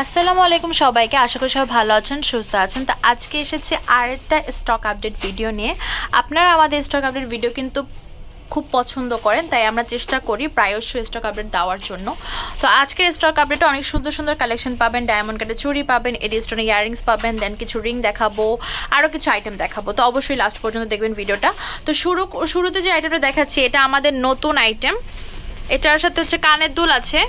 আসসালামু আলাইকুম সবাইকে, আশা করি সবাই ভালো আছেন, সুস্থ আছেন। তো আজকে এসেছি আরেকটা স্টক আপডেট ভিডিও নিয়ে। আপনারা আমাদের স্টক আপডেট ভিডিও কিন্তু খুব পছন্দ করেন, তাই আমরা চেষ্টা করি প্রায়শই স্টক আপডেট দেওয়ার জন্য। তো আজকের স্টক আপডেটে অনেক সুন্দর সুন্দর কালেকশন পাবেন, ডায়মন্ড কাটের চুড়ি পাবেন, এডি স্টোনের ইয়ারিংস পাবেন, দেন কিছু রিং দেখাবো, আরও কিছু আইটেম দেখাবো। তো অবশ্যই লাস্ট পর্যন্ত দেখবেন ভিডিওটা। তো শুরুতে যে আইটেমটা দেখাচ্ছি এটা আমাদের নতুন আইটেম। এটার সাথে হচ্ছে কানের দুল আছে।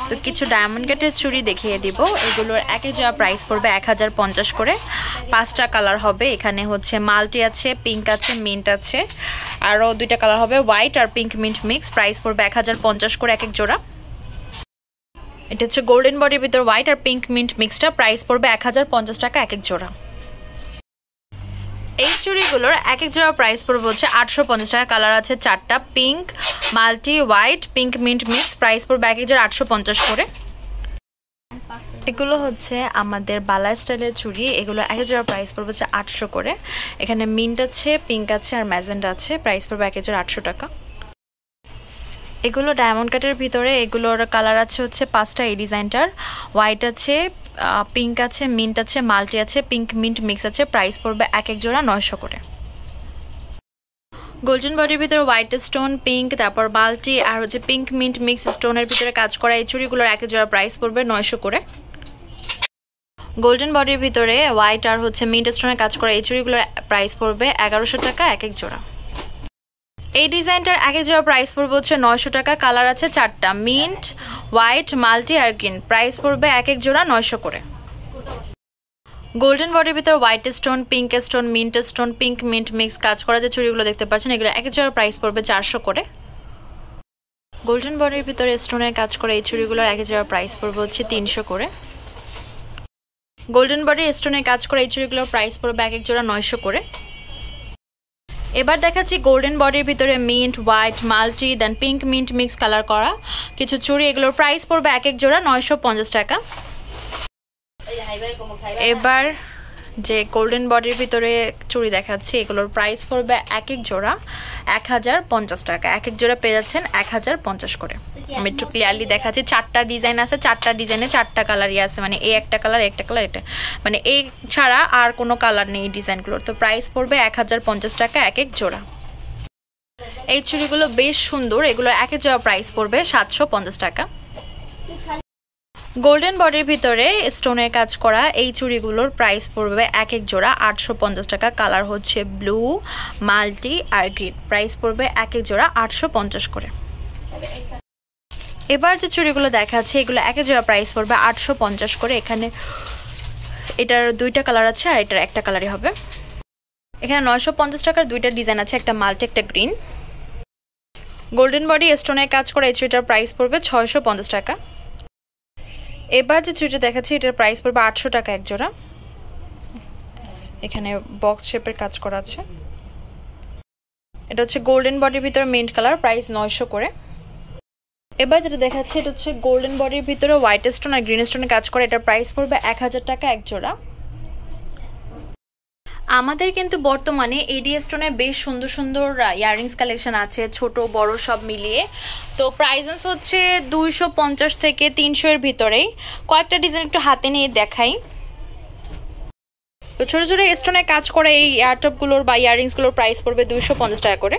তো কিছু ডায়মন্ড কাটের চুড়ি দেখিয়ে দিব। এগুলোর এক এক জোড়া প্রাইস পড়বে 1050 করে। 5টা কালার হবে। এখানে হচ্ছে মাল্টি আছে, পিঙ্ক আছে, মিন্ট আছে, আরও 2টা কালার হবে, হোয়াইট আর পিঙ্ক মিন্ট মিক্স। প্রাইস পড়বে 1050 করে এক এক জোড়া। এটা হচ্ছে গোল্ডেন বডির ভিতর হোয়াইট আর পিঙ্ক মিন্ট মিক্সটা। প্রাইস পড়বে 1050 টাকা এক এক জোড়া। এই চুড়িগুলোর এক এক জোড়া প্রাইস পড়বে হচ্ছে 850 টাকা। কালার আছে 4টা, pink, multi, white, pink mint mix. Price পড়বে এক এক জোড়া 850 করে। এগুলো হচ্ছে আমাদের বালা স্টাইলের চুড়ি। এগুলো এক জোড়া প্রাইস পড়বে হচ্ছে 800 করে। এখানে মিন্ট আছে, পিঙ্ক আছে আর ম্যাজেন্ডা আছে। প্রাইস পড়বে এক জোড়া 800 টাকা। এগুলো ডায়মন্ড কাটের ভিতরে। এগুলোর কালার আছে হচ্ছে 5টা। এই ডিজাইনটার হোয়াইট আছে, পিঙ্ক আছে, মিন্ট আছে, মাল্টি আছে, পিঙ্ক মিন্ট মিক্স আছে। প্রাইস পড়বে এক এক জোড়া 900 করে। গোল্ডেন বডির ভিতরে হোয়াইট স্টোন, পিঙ্ক, তারপর বাল্টি আর হচ্ছে পিঙ্ক মিন্ট মিক্স স্টোনের ভিতরে কাজ করা এই চুড়িগুলোর এক জোড়া প্রাইস পড়বে 900 করে। গোল্ডেন বডির ভিতরে হোয়াইট আর হচ্ছে মিন্ট স্টোনের কাজ করা এই চুড়িগুলোর প্রাইস পড়বে 1100 টাকা এক এক জোড়া। এই ডিজাইনটার এক এক জোড়া প্রাইস পড়বে হচ্ছে 900 টাকা। কালার আছে 4টা, মিন্ট, হোয়াইট, মাল্টি আর গ্রিন। প্রাইস পড়বে এক এক জোড়া 900 করে। গোল্ডেন বডির ভিতর white stone, pink stone, mint stone, pink mint mix কাজ করা যে চুড়িগুলো দেখতে পাচ্ছেন, এগুলো এক জোড়ার প্রাইস পড়বে 400 করে। গোল্ডেন বডির ভিতরে স্টোনের কাজ করা এই চুড়িগুলোর এক জোড়ার প্রাইস পড়বে হচ্ছে 300 করে। গোল্ডেন বডি স্টোনের কাজ করা এই চুড়িগুলোর প্রাইস পড়বে এক এক জোড়া 900 করে। এবার দেখাচ্ছি গোল্ডেন বডির ভিতরে মিন্ট, হোয়াইট, মাল্টি, দেন পিঙ্ক মিন্ট মিক্স কালার করা কিছু চুড়ি। এগুলোর প্রাইস পড়বে এক এক জোড়া 950 টাকা। এবার যে গোল্ডেন বডির ভিতরে চুড়ি দেখাচ্ছি, এগুলোর প্রাইস পড়বে এক এক জোড়া 1050 টাকা। এক এক জোড়া পেয়ে যাচ্ছেন 1050 করে। আমি একটু ক্লিয়ারলি দেখাচ্ছি। 4টা ডিজাইন আছে, 4টা ডিজাইনে 4টা কালারই আছে, মানে এই একটা কালার, একটা কালার, এটা মানে এই ছাড়া আর কোনো কালার নেই এই ডিজাইনগুলোর। তো প্রাইস পড়বে 1050 টাকা এক এক জোড়া। এই চুড়িগুলো বেশ সুন্দর। এগুলো এক এক জোড়া প্রাইস পড়বে 750 টাকা। গোল্ডেন বডির ভিতরে স্টোনের কাজ করা এই চুড়িগুলোর প্রাইস পড়বে এক এক জোড়া 850 টাকা। কালার হচ্ছে ব্লু, মাল্টি আর গ্রিন। প্রাইস পড়বে এক এক জোড়া 850 করে। এবার যে চুড়িগুলো দেখাচ্ছে এগুলো এক এক জোড়া প্রাইস পড়বে 850 করে। এখানে এটার 2টা কালার আছে আর এটার একটা কালারই হবে। এখানে 950 টাকার 2টা ডিজাইন আছে, একটা মাল্টি একটা গ্রিন। গোল্ডেন বডি স্টোনের কাজ করা এই চুড়িটার প্রাইস পড়বে 650 টাকা। এবার যে চুড়িটা দেখাচ্ছি এটার প্রাইস পড়বে 800 টাকা এক জোড়া। এখানে বক্স শেপের কাজ করা আছে। এটা হচ্ছে গোল্ডেন বডির ভিতরে মিন্ট কালার, প্রাইস 900 করে। এবার যেটা দেখাচ্ছি এটা হচ্ছে গোল্ডেন বডির ভিতরে হোয়াইট স্টোন আর গ্রিন স্টোনের কাজ করে, এটার প্রাইস পড়বে 1000 টাকা এক জোড়া। আমাদের কিন্তু বর্তমানে এডি স্টোনে বেশ সুন্দর সুন্দর ইয়াররিংস কালেকশন আছে, ছোট বড় সব মিলিয়ে। তো প্রাইসেস হচ্ছে 250 থেকে 300 এর ভিতরেই। কয়েকটা ডিজাইন একটু হাতে নিয়ে দেখাই। তো ছোট ছোট স্টোনে কাজ করে এই ইয়ারটপগুলোর বা ইয়াররিংসগুলোর প্রাইস পড়বে 250 টাকা করে।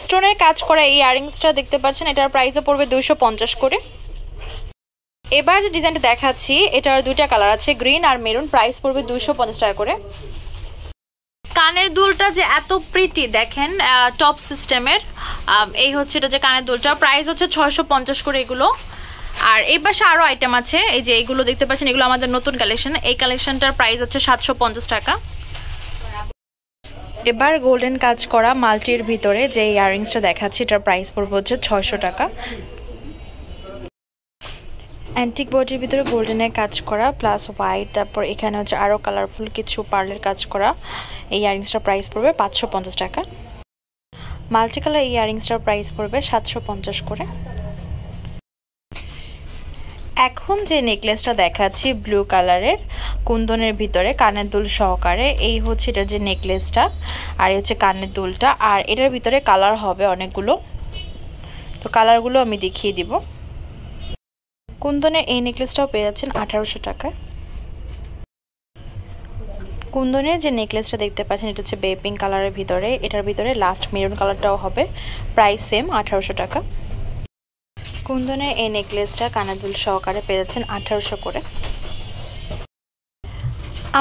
স্টোনের কাজ করা এই ইয়াররিংসটা দেখতে পাচ্ছেন, এটার প্রাইসও পড়বে 250 করে। এবার যে ডিজাইনটা দেখাচ্ছি এটার 2টা কালার আছে, গ্রিন আর মেরুন। প্রাইস পড়বে 250 টাকা করে। কানের দুলটা যে এত প্রিটি দেখেন, টপ সিস্টেমের। এই হচ্ছে এটা যে কানের দুলটা, প্রাইস হচ্ছে 650 করে এগুলো। আর এই পাশে আরো আইটেম আছে, এই যে এগুলো দেখতে পাচ্ছেন, এগুলো আমাদের নতুন কালেকশন। এই কালেকশনটার প্রাইস হচ্ছে 750 টাকা। এবার গোল্ডেন কাজ করা মাল্টির ভিতরে যে ইয়াররিংসটা দেখাচ্ছি এটার প্রাইস পড়বে হচ্ছে 600 টাকা। অ্যান্টিক বডির ভিতরে গোল্ডেনের কাজ করা প্লাস হোয়াইট, তারপর এখানে হচ্ছে আরও কালারফুল কিছু পার্লের কাজ করা এই ইয়াররিংসটার প্রাইস পড়বে 550 টাকা। মাল্টি কালার এই ইয়াররিংসটার প্রাইস পড়বে 750 করে। এখন যে নেকলেসটা দেখাচ্ছি ব্লু কালারের কুন্দনের ভিতরে কানের দুল সহকারে, এই হচ্ছে এটার যে নেকলেসটা আর এই হচ্ছে কানের দুলটা। আর এটার ভিতরে কালার হবে অনেকগুলো, তো কালারগুলো আমি দেখিয়ে দিব। কুন্দনের এই নেকলেসটাও পেয়ে যাচ্ছেন 1800 টাকায়। কুন্দনের যে নেকলেসটা দেখতে পাচ্ছেন এটা হচ্ছে বেবি পিঙ্ক কালারের ভিতরে, এটার ভিতরে লাস্ট মেরুন কালারটাও হবে, প্রাইস সেম 1800 টাকা। কুন্দনের এই নেকলেসটা কানাদুল সহকারে পেয়ে যাচ্ছেন 1800 করে।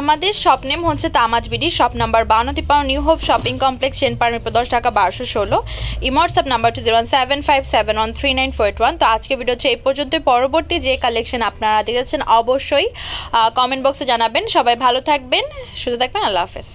আমাদের শপ নেম হচ্ছে তামাজ BD, shop number 5253 new hope shopping complex, চেনপার মিরপুর 10 ঢাকা 1216। WhatsApp number 01757713941। তো আজকে ভিডিও হচ্ছে এই পর্যন্ত। পরবর্তী যে কালেকশন আপনারা দেখেছেন অবশ্যই কমেন্ট বক্সে জানাবেন। সবাই ভালো থাকবেন, সুস্থ থাকবেন, আল্লাহ হাফেজ।